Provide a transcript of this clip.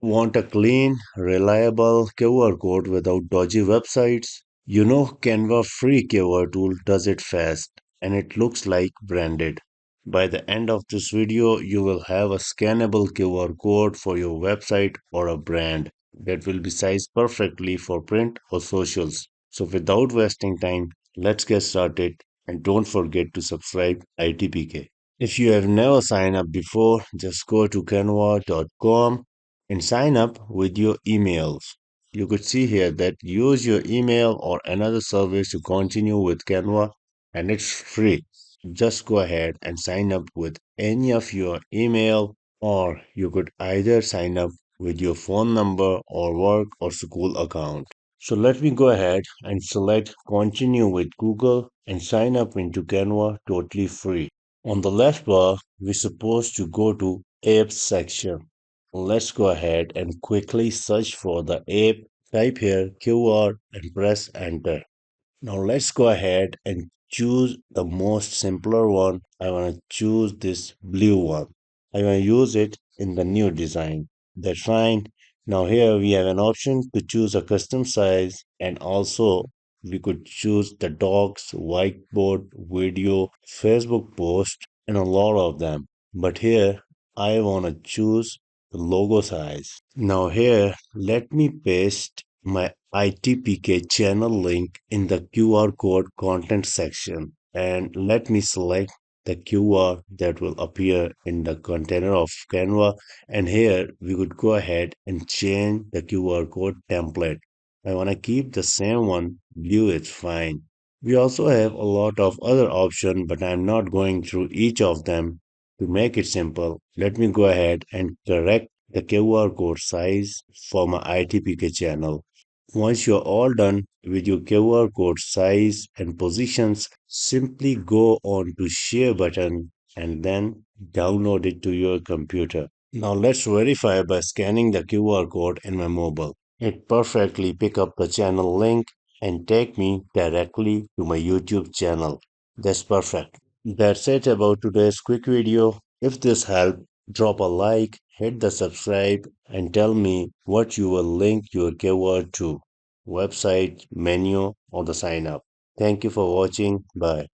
Want a clean, reliable QR code without dodgy websites? Canva free QR tool does it fast and it looks like branded. By the end of this video, you will have a scannable QR code for your website or a brand that will be sized perfectly for print or socials. So without wasting time, let's get started and don't forget to subscribe ITPK. If you have never signed up before, just go to canva.com and sign up with your emails. You could see here that use your email or another service to continue with Canva and it's free. Just go ahead and sign up with any of your email or you could either sign up with your phone number or work or school account. So let me go ahead and select continue with Google and sign up into Canva totally free. On the left bar, we're supposed to go to apps section. Let's go ahead and quickly search for the app. Type here QR and press enter. Now let's go ahead and choose the most simpler one. I want to choose this blue one. I want to use it in the new design. That's fine. Now here we have an option to choose a custom size and also we could choose the docs, whiteboard, video, Facebook post and a lot of them. But here I want to choose the logo size. Now here let me paste my ITPK channel link in the QR code content section and let me select the QR that will appear in the container of Canva and here we could go ahead and change the QR code template. I want to keep the same one, blue is fine. We also have a lot of other options but I'm not going through each of them. To make it simple, let me go ahead and correct the QR code size for my ITPK channel. Once you're all done with your QR code size and positions, simply go on to share button and then download it to your computer. Now let's verify by scanning the QR code in my mobile. It perfectly pick up the channel link and take me directly to my YouTube channel. That's perfect. That's it about today's quick video. If this helped, drop a like, hit the subscribe, and tell me what you will link your keyword to website, menu, or the sign up. Thank you for watching. Bye.